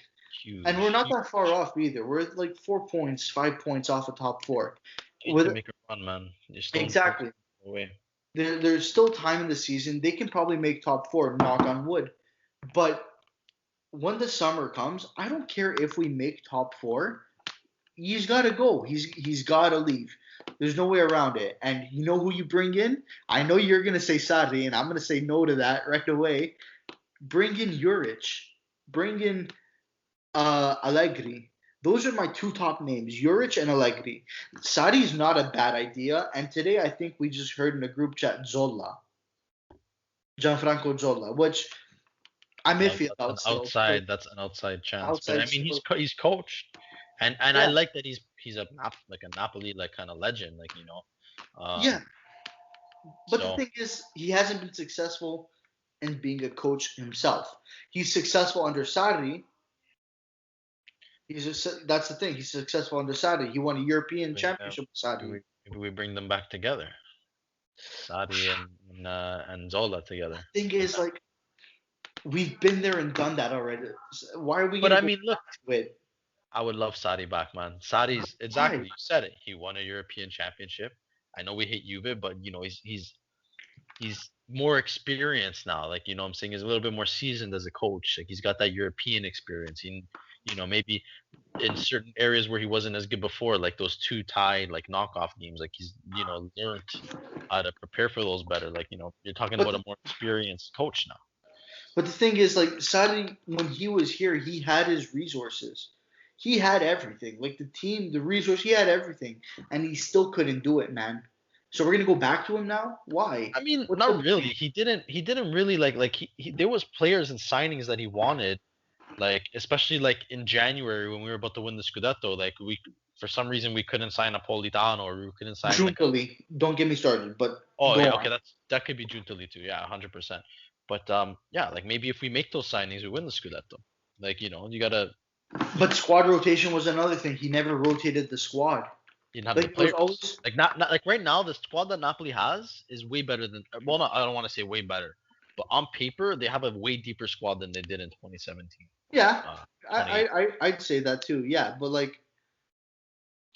And we're huge, not huge. that far off either. We're like 4 points, 5 points off the top four. You need to With make a run, man. You're still in front exactly. away. There's still time in the season. They can probably make top four, knock on wood. But when the summer comes, I don't care if we make top four. He's got to go. He's got to leave. There's no way around it. And you know who you bring in? I know you're gonna say Sarri, and I'm gonna say no to that right away. Bring in Juric. Bring in Allegri. Those are my two top names, Juric and Allegri. Sarri's not a bad idea. And today I think we just heard in a group chat Zola, Gianfranco Zola, which I'm Well, iffy about still. that's an outside chance. But Outside I mean, still. he's coached, and I Yeah, like that he's like a Napoli like kind of legend, like yeah. But the So thing is, he hasn't been successful in being a coach himself. He's successful under Sarri. That's the thing. He's successful under Sarri. He won a European bring championship with Sarri. maybe we bring them back together, Sadi and Zola together. Thing is, like, we've been there and done that already. Why are we But gonna I go mean, look, back to it? I would love Sadi back, man. Sadi's Why? exactly you said it. He won a European championship. I know we hate Juve, but he's more experienced now. Like what I'm saying, he's a little bit more seasoned as a coach. Like he's got that European experience. Maybe in certain areas where he wasn't as good before, like those two tied like knockoff games, like he's learned how to prepare for those better. Like you're talking But about a more experienced coach now. but the thing is, like, Sarri, when he was here, he had his resources. He had everything, like the team, the resource. He had everything, and he still couldn't do it, man. So we're gonna go back to him now? Why? I mean, What's the not really. point? He didn't really like he there was players and signings that he wanted, like especially like in January when we were about to win the Scudetto, like we for some reason we couldn't sign Napolitano or we couldn't sign like Truthfully, don't get me started, but oh go yeah, on. okay, that could be Giuntoli too, yeah, 100%. But yeah, like maybe if we make those signings, we win the Scudetto. Like you gotta But squad rotation was another thing. He never rotated the squad. you didn't have Like the it was players. always, Like not like right now, the squad that Napoli has is way better than well, not I don't want to say way better, but on paper they have a way deeper squad than they did in 2017. yeah. Uh, I, 20. I'd say that too. Yeah, but like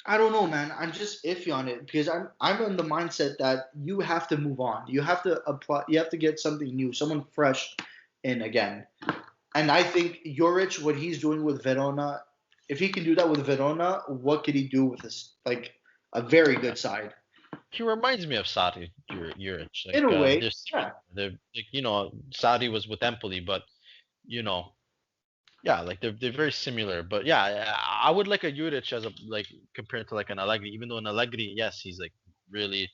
I don't know, man. I'm just iffy on it because I'm in the mindset that you have to move on. You have to apply. You have to get something new, someone fresh in again. And I think Juric, what he's doing with Verona, if he can do that with Verona, what could he do with this? Like a very good side. He reminds me of Sadi Juric. In Like a way, they're yeah. similar. They're like Sadi was with Empoli, but you know Yeah, like they're very similar, but yeah, I would like a Juric as a like compared to like an Allegri. Even though an Allegri, yes, he's like really,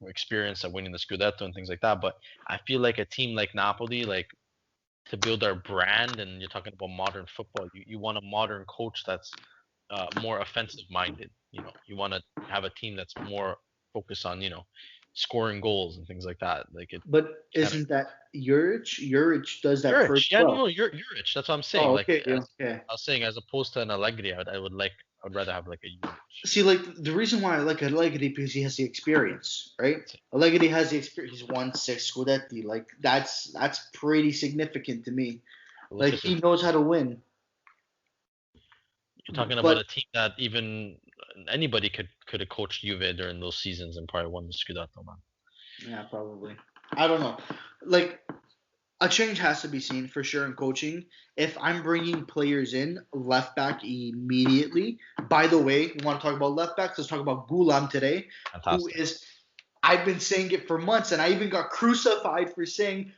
experienced at winning the Scudetto and things like that. But I feel like a team like Napoli, like to build our brand, and you're talking about modern football, you want a modern coach that's more offensive minded. You want to have a team that's more focused on scoring goals and things like that. Like it But kind of isn't that Juric? Juric does that Juric. pretty Yeah, well. no, you're rich. That's what I'm saying. Oh, Like okay, as okay. I was saying, as opposed to an Allegri, I would rather have like a Juric. See, like the reason why I like Allegri because he has the experience, right? Allegri has the experience. He's won 6 Scudetti. Like that's pretty significant to me. Look Like at this. he knows how to win. You're talking about But a team that even anybody could have coached Juve during those seasons and probably won the Scudetto, man. yeah, probably. I don't know. Like a change has to be seen for sure in coaching. If I'm bringing players in left back immediately. By the way, you want to talk about left backs? Let's talk about Gulam today, who Fantastic. is. I've been saying it for months, and I even got crucified for saying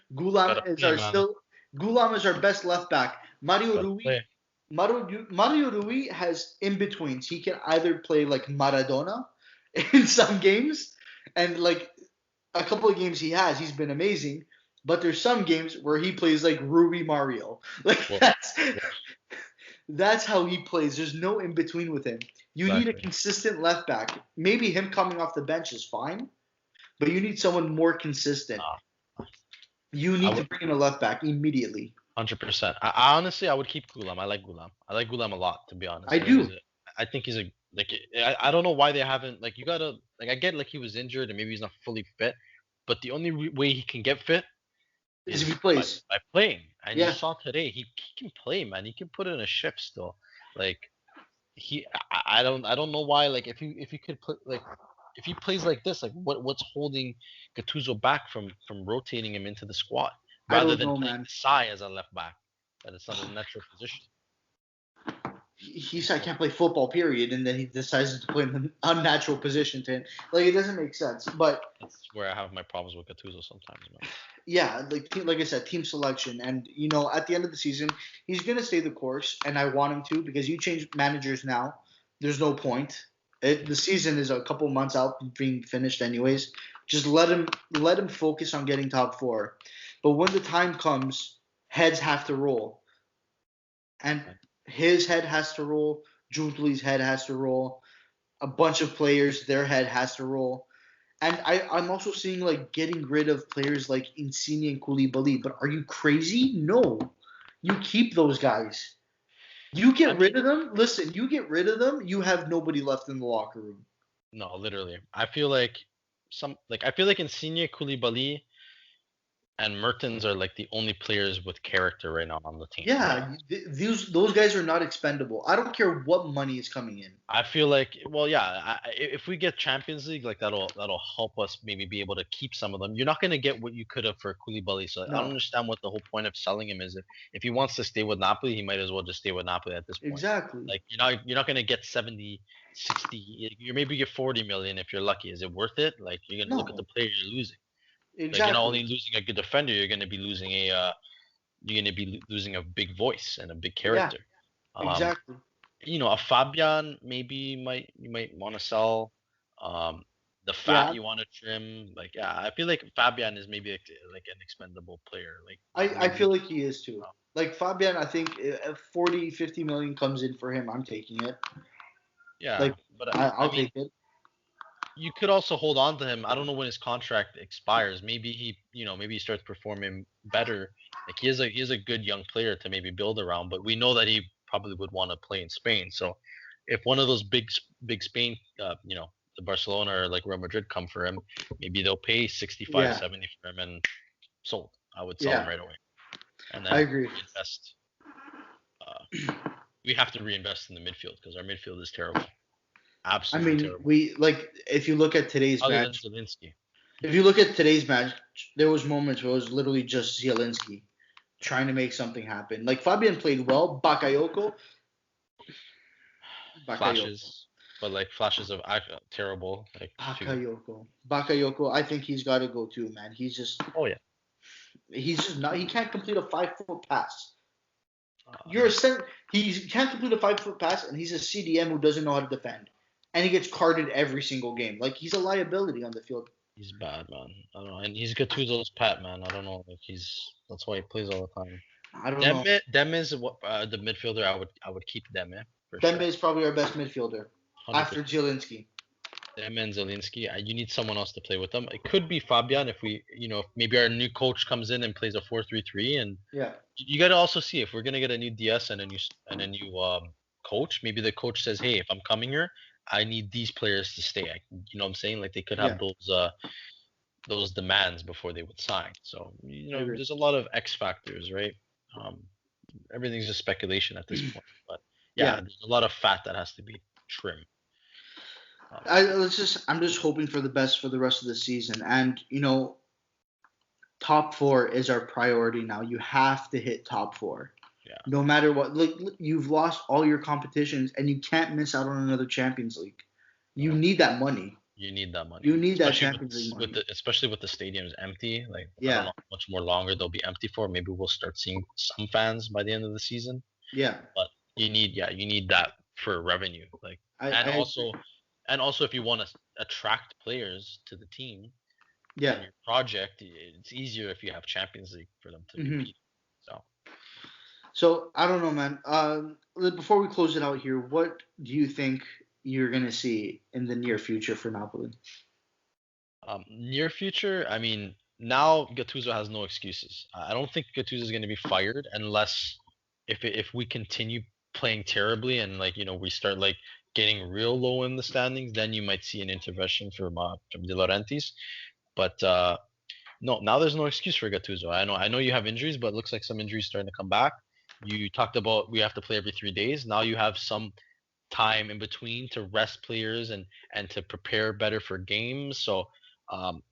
Gotta Gulam is play, our man. still Gulam is our best left back. Mario Gotta Rui play. Mario Rui has in betweens. He can either play like Maradona in some games, and like a couple of games he's been amazing. But there's some games where he plays like Rui Mario. Like Well, well, that's how he plays. There's no in between with him. You need a exactly. consistent left back. Maybe him coming off the bench is fine, but you need someone more consistent. Nah, You I need to would bring in a left back immediately. 100%. I honestly I would keep Gulam. I like Gulam. I like Gulam a lot, to be honest. I do. I think he's a like I don't know why they haven't like you gotta like I get like he was injured and maybe he's not fully fit, but the only way he can get fit Is if he is plays. by playing. And you Yeah, saw today he can play, man. He can put in a shift still. Like I don't know why like if you could put like if he plays like this, like what's holding Gattuso back from rotating him into the squad I rather don't than know, playing man. Sai as a left back that is not a natural position. He said I can't play football, period, and then he decides to play in an unnatural position to him. Like it doesn't make sense. But That's where I have my problems with Gattuso sometimes, man. yeah, like I said, team selection, and at the end of the season, he's gonna stay the course, and I want him to because you change managers now, there's no point. The season is a couple months out from being finished, anyways. Just let him focus on getting top four. But when the time comes, heads have to roll, and his head has to roll. Juntli's head has to roll. A bunch of players, their head has to roll. And I'm also seeing like getting rid of players like Insigne and Koulibaly. But are you crazy? No. You keep those guys. You I get mean, rid of them. Listen, you get rid of them, you have nobody left in the locker room. no, literally. I feel like Insigne, Koulibaly, and Mertens are like the only players with character right now on the team, to be Yeah, honest. those guys are not expendable. I don't care what money is coming in. I feel like, well, yeah, if we get Champions League, like that'll help us maybe be able to keep some of them. You're not gonna get what you could have for Koulibaly, so I don't No, understand what the whole point of selling him is. If he wants to stay with Napoli, he might as well just stay with Napoli at this point. exactly, Like you're not gonna get 70, 60. You maybe get 40 million if you're lucky. Is it worth it? Like you're gonna look at no, the players you're losing. Like you're not exactly, only losing a good defender, you're gonna be losing a big voice and a big yeah, character. Um, exactly, a Fabian maybe you might want to sell. Um, the fat yeah. you want to trim. Like yeah, I feel like Fabian is maybe like an expendable player. Like I maybe feel like he is too. Like Fabian, I think if 40, 50 million comes in for him, I'm taking it. yeah, Like but I'll take it. you could also hold on to him. I don't know when his contract expires. Maybe he starts performing better. Like he is a good young player to maybe build around. But we know that he probably would want to play in Spain. So if one of those big Spain, the Barcelona or like Real Madrid come for him, maybe they'll pay 65, Yeah, 70 for him and sold. I would sell him yeah, right away. And I then agree. reinvest. Uh, we have to reinvest in the midfield because our midfield is terrible, I absolutely mean, terrible. we like if you look at today's Other than match. Zelensky. If you look at today's match, there was moments where it was literally just Zielinski trying to make something happen. Like Fabian played well. Bakayoko, Flashes, but like flashes of terrible, like too. Bakayoko. I think he's got to go too, man. Oh yeah, He's just not. He can't complete a 5 foot pass. You're a center. He can't complete a 5 foot pass, and he's a CDM who doesn't know how to defend, and he gets carded every single game. Like he's a liability on the field. He's bad, man. I don't know, and he's Gattuso's pet, man. I don't know, like that's why he plays all the time. I don't know. Demme is what the midfielder. I would keep Demme for Dembe sure, is probably our best midfielder 100%. after Zielinski. Demme and Zelinski. You need someone else to play with them. It could be Fabian if we, if maybe our new coach comes in and plays a 4-3-3, and Yeah, you got to also see if we're gonna get a new DS and a new coach. Maybe the coach says, "Hey, if I'm coming here, I need these players to stay." You know what I'm saying? Like they could have those demands before they would sign. So I agree. there's a lot of X factors, right? Um, Everything's just speculation at this point. But yeah, Yeah. there's a lot of fat that has to be trimmed. I'm just hoping for the best for the rest of the season, and top four is our priority now. You have to hit top four. Yeah. No matter what, like you've lost all your competitions, and you can't miss out on another Champions League. You need that money. You need that money. You need that Especially Champions League money. especially with the stadiums empty. Like I Yeah. don't know how much more longer they'll be empty for. Maybe we'll start seeing some fans by the end of the season. Yeah. But you need that for revenue. Like and also if you want to attract players to the team, Yeah. in your project, it's easier if you have Champions League for them to compete. So I don't know, man. Before we close it out here, what do you think you're gonna see in the near future for Napoli? Near future, I mean, now Gattuso has no excuses. I don't think Gattuso is going to be fired unless if we continue playing terribly and we start like getting real low in the standings, then you might see an intervention from De Laurentiis. But no, now there's no excuse for Gattuso. I know you have injuries, but it looks like some injuries starting to come back. You talked about we have to play every 3 days. Now you have some time in between to rest players and to prepare better for games. So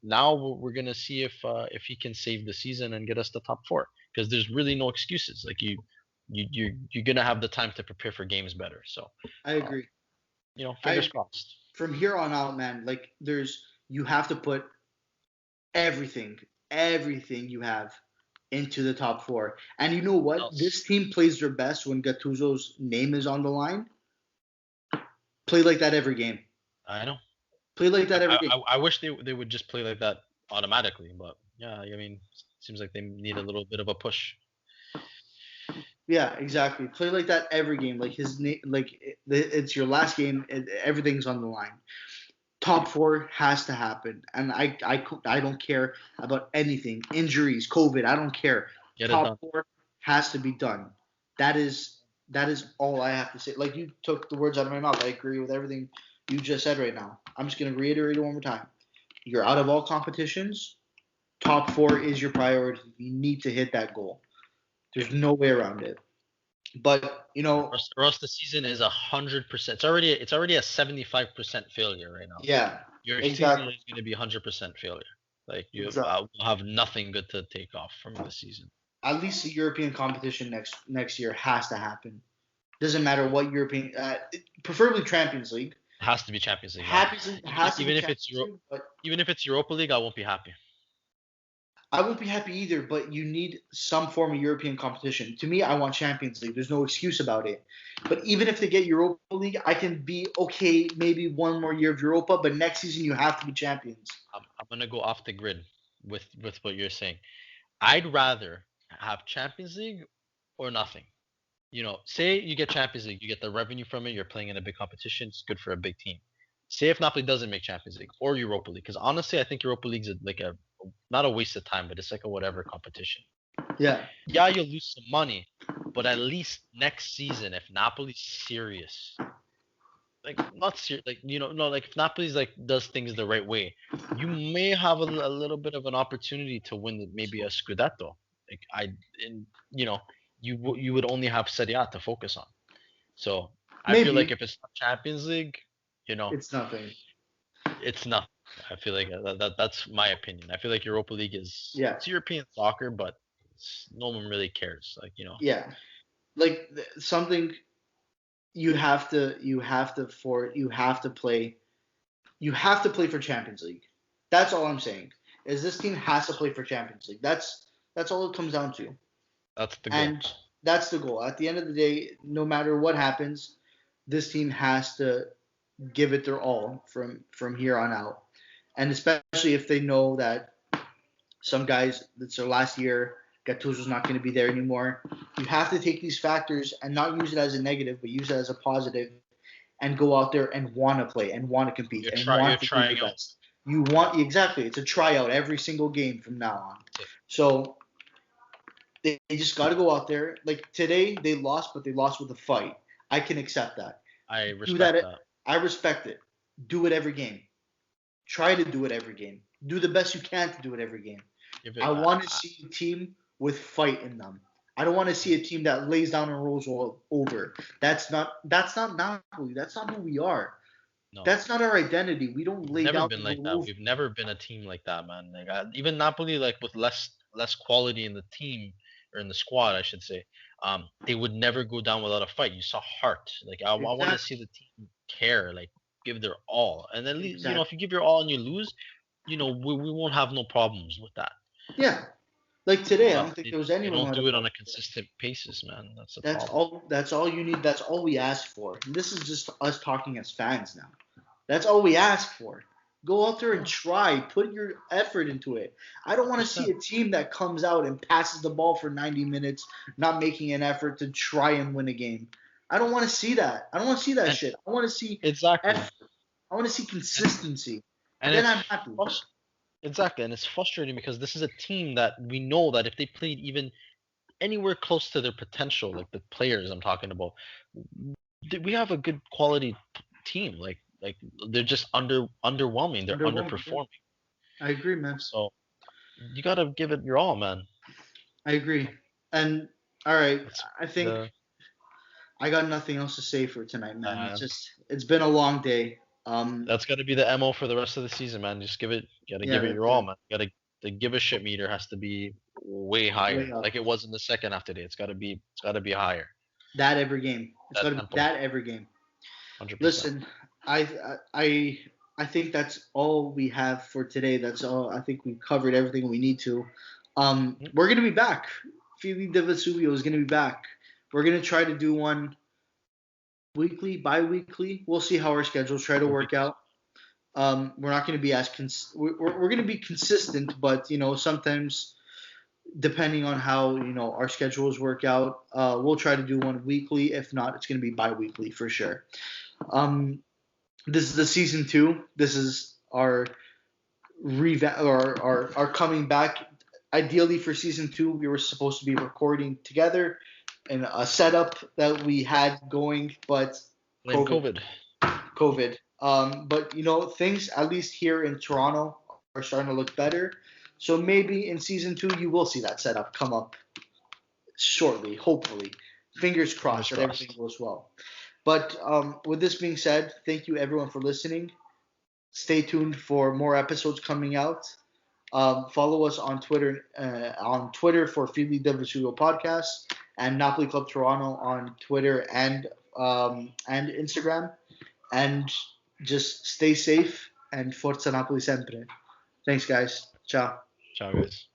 now we're gonna see if he can save the season and get us the top four, because there's really no excuses. Like you're gonna have the time to prepare for games better. So I agree. Fingers crossed. From here on out, man, like you have to put everything you have into the top four. And you know what? This team plays their best when Gattuso's name is on the line. Play like that every game. I know. Play like that every game. I wish they would just play like that automatically, but yeah, I mean, it seems like they need a little bit of a push. Yeah, exactly. Play like that every game. Like it's your last game. Everything's on the line. Top four has to happen, and I don't care about anything, injuries, COVID. I don't care. Top four has to be done. That is all I have to say. Like you took the words out of my mouth. I agree with everything you just said right now. I'm just gonna reiterate it one more time. You're out of all competitions. Top four is your priority. You need to hit that goal. There's no way around it. But or else the season is 100%. It's already a 75% failure right now. Yeah, your season is going to be 100% failure. Like you will have nothing good to take off from the season. At least the European competition next year has to happen. Doesn't matter what European, preferably Champions League. It has to be Champions League. Even if it's Europa League, I won't be happy. I won't be happy either, but you need some form of European competition. To me, I want Champions League. There's no excuse about it. But even if they get Europa League, I can be okay, maybe one more year of Europa, but next season you have to be champions. I'm going to go off the grid with what you're saying. I'd rather have Champions League or nothing. Say you get Champions League, you get the revenue from it, you're playing in a big competition, it's good for a big team. Say if Napoli doesn't make Champions League or Europa League, because honestly, I think Europa League's like not a waste of time, but it's like a whatever competition. Yeah, you'll lose some money, but at least next season, if Napoli's serious, like not serious, like like if Napoli's like does things the right way, you may have a little bit of an opportunity to win maybe a Scudetto. Like you would only have Serie A to focus on. So I feel like if it's not Champions League, it's nothing. It's nothing. I feel like that's my opinion. I feel like Europa League is it's European soccer, but no one really cares. Like Yeah, like something you have to play. You have to play for Champions League. That's all I'm saying. Is this team has to play for Champions League. That's all it comes down to. That's the goal. that's the goal. At the end of the day, no matter what happens, this team has to give it their all from here on out. And especially if they know that some guys, it's their last year, Gattuso's not going to be there anymore. You have to take these factors and not use it as a negative, but use it as a positive, and go out there and want to play and want to compete and You're want to do trying your out. best. You Yeah. want exactly. It's a tryout every single game from now on. Yeah. So they just got to go out there. Like today, they lost, but they lost with a fight. I can accept that. I Do respect that. that. I respect it. Do it every game. Try to do it every game. Do the best you can to do it every game. Give I it. want to see a team with fight in them. I don't want to see a team that lays down and rolls over. That's not Napoli. That's not who we are. No. That's not our identity. We don't We've lay never down been and like roll that. over. We've never been a team like that, man. Like even Napoli, like with less quality in the team or in the squad, I should say, they would never go down without a fight. You saw heart. Like I want to see Exactly. the team care, like give their all, and then Exactly. if you give your all and you lose, we won't have no problems with that. Yeah. Like today, I But don't think there was they anyone who don't had a do it on problem a with it. consistent basis, man. That's the That's problem. all. That's all you need. That's all we ask for. And this is just us talking as fans now. That's all we ask for. Go out there and Yeah, try. Put your effort into it. I don't want to see percent. a team that comes out and passes the ball for 90 minutes, not making an effort to try and win a game. I don't want to see that. I don't want to see that And shit. I want to see exactly, effort. I want to see and consistency. and Then it's I'm happy. exactly, and it's frustrating because this is a team that we know that if they played even anywhere close to their potential, like the players I'm talking about, we have a good quality team. Like they're just underwhelming. They're Underwhelming. Yeah. underperforming. I agree, man. So you gotta give it your all, man. I agree. And all right, That's I think the I got nothing else to say for tonight, man. uh, It's been a long day. that's got to be the mo for the rest of the season, man. Just gotta Yeah, give it that's your all, it. man. The give a shit meter has to be way Way higher, up. like it was in the second half today. It's gotta be higher. That every game. It's That got to be tempo, that every game. 100%. Listen, I I I think that's all we have for today. That's all. I think we've covered everything we need to. We're gonna be back. Fili de Vesuvio is gonna be back. We're gonna try to do one weekly, bi-weekly. We'll see how our schedules try to We'll be work out. We're not going to be as we're going to be consistent, but sometimes depending on how our schedules work out, we'll try to do one weekly. If not, it's going to be bi-weekly for sure. Um, this is the season 2. This is our our coming back. Ideally for season 2, we were supposed to be recording together in a setup that we had going, but blame COVID COVID. COVID. But things at least here in Toronto are starting to look better. So maybe in season 2 you will see that setup come up shortly. Hopefully, fingers Fingers crossed that everything crossed. goes well. But with this being said, thank you everyone for listening. Stay tuned for more episodes coming out. Follow us on Twitter for Fili del Vesuvio Podcast and Napoli Club Toronto on Twitter and Instagram. And just stay safe and Forza Napoli sempre. Thanks, guys. Ciao. Ciao, guys.